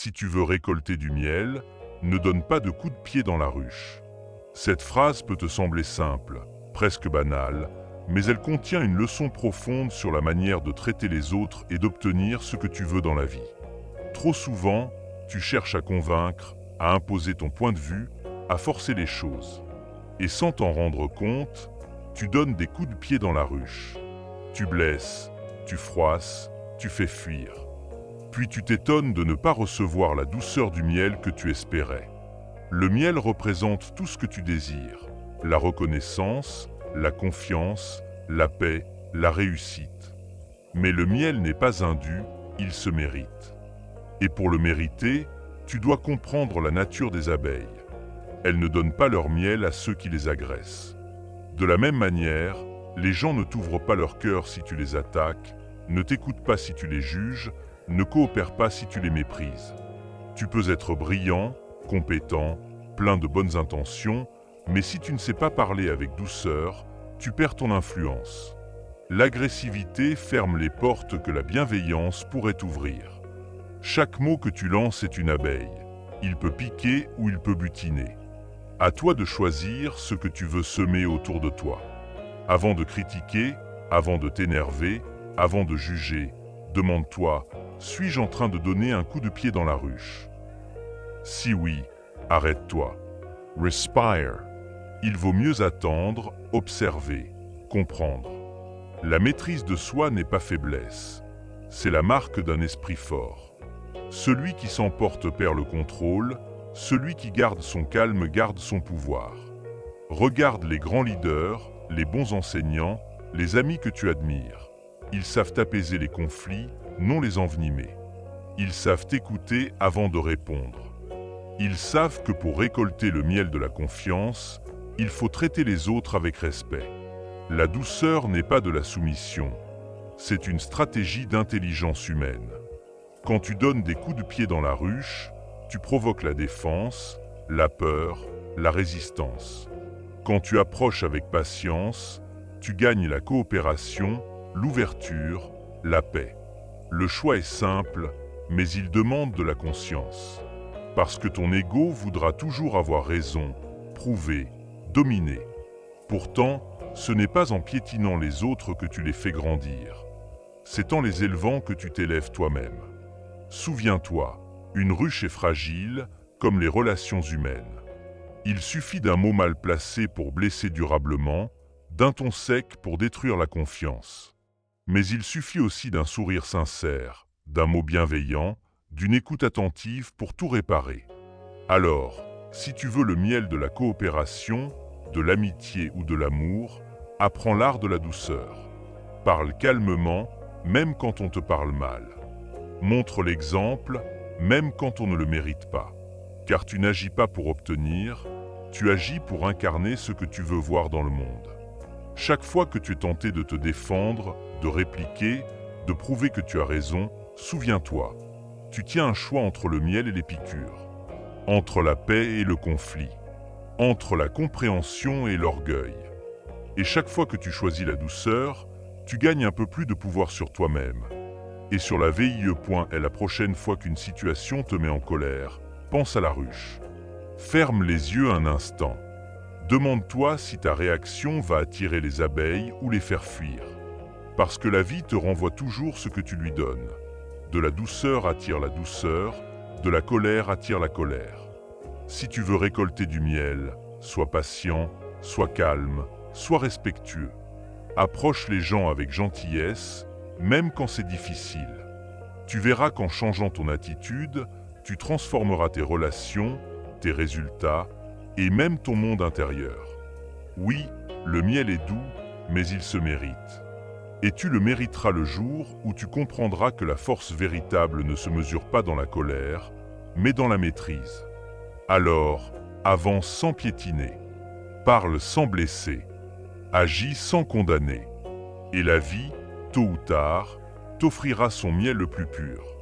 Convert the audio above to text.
Si tu veux récolter du miel, ne donne pas de coup de pied dans la ruche. Cette phrase peut te sembler simple, presque banale, mais elle contient une leçon profonde sur la manière de traiter les autres et d'obtenir ce que tu veux dans la vie. Trop souvent, tu cherches à convaincre, à imposer ton point de vue, à forcer les choses. Et sans t'en rendre compte, tu donnes des coups de pied dans la ruche. Tu blesses, tu froisses, tu fais fuir. Puis tu t'étonnes de ne pas recevoir la douceur du miel que tu espérais. Le miel représente tout ce que tu désires, la reconnaissance, la confiance, la paix, la réussite. Mais le miel n'est pas un dû, il se mérite. Et pour le mériter, tu dois comprendre la nature des abeilles. Elles ne donnent pas leur miel à ceux qui les agressent. De la même manière, les gens ne t'ouvrent pas leur cœur si tu les attaques, ne t'écoutent pas si tu les juges, ne coopèrent pas si tu les méprises. Tu peux être brillant, compétent, plein de bonnes intentions, mais si tu ne sais pas parler avec douceur, tu perds ton influence. L'agressivité ferme les portes que la bienveillance pourrait ouvrir. Chaque mot que tu lances est une abeille. Il peut piquer ou il peut butiner. À toi de choisir ce que tu veux semer autour de toi. Avant de critiquer, avant de t'énerver, avant de juger, demande-toi, suis-je en train de donner un coup de pied dans la ruche? Si oui, arrête-toi. Respire. Il vaut mieux attendre, observer, comprendre. La maîtrise de soi n'est pas faiblesse. C'est la marque d'un esprit fort. Celui qui s'emporte perd le contrôle, celui qui garde son calme garde son pouvoir. Regarde les grands leaders, les bons enseignants, les amis que tu admires. Ils savent apaiser les conflits, non les envenimer. Ils savent écouter avant de répondre. Ils savent que pour récolter le miel de la confiance, il faut traiter les autres avec respect. La douceur n'est pas de la soumission, c'est une stratégie d'intelligence humaine. Quand tu donnes des coups de pied dans la ruche, tu provoques la défense, la peur, la résistance. Quand tu approches avec patience, tu gagnes la coopération, l'ouverture, la paix. Le choix est simple, mais il demande de la conscience. Parce que ton ego voudra toujours avoir raison, prouver, dominer. Pourtant, ce n'est pas en piétinant les autres que tu les fais grandir. C'est en les élevant que tu t'élèves toi-même. Souviens-toi, une ruche est fragile, comme les relations humaines. Il suffit d'un mot mal placé pour blesser durablement, d'un ton sec pour détruire la confiance. Mais il suffit aussi d'un sourire sincère, d'un mot bienveillant, d'une écoute attentive pour tout réparer. Alors, si tu veux le miel de la coopération, de l'amitié ou de l'amour, apprends l'art de la douceur. Parle calmement, même quand on te parle mal. Montre l'exemple, même quand on ne le mérite pas. Car tu n'agis pas pour obtenir, tu agis pour incarner ce que tu veux voir dans le monde. Chaque fois que tu es tenté de te défendre, de répliquer, de prouver que tu as raison, souviens-toi, tu tiens un choix entre le miel et les piqûres, entre la paix et le conflit, entre la compréhension et l'orgueil. Et chaque fois que tu choisis la douceur, tu gagnes un peu plus de pouvoir sur toi-même. Et sur la VIE. La prochaine fois qu'une situation te met en colère, pense à la ruche. Ferme les yeux un instant. Demande-toi si ta réaction va attirer les abeilles ou les faire fuir. Parce que la vie te renvoie toujours ce que tu lui donnes. De la douceur attire la douceur, de la colère attire la colère. Si tu veux récolter du miel, sois patient, sois calme, sois respectueux. Approche les gens avec gentillesse, même quand c'est difficile. Tu verras qu'en changeant ton attitude, tu transformeras tes relations, tes résultats et même ton monde intérieur. Oui, le miel est doux, mais il se mérite. Et tu le mériteras le jour où tu comprendras que la force véritable ne se mesure pas dans la colère, mais dans la maîtrise. Alors, avance sans piétiner, parle sans blesser, agis sans condamner. Et la vie, tôt ou tard, t'offrira son miel le plus pur.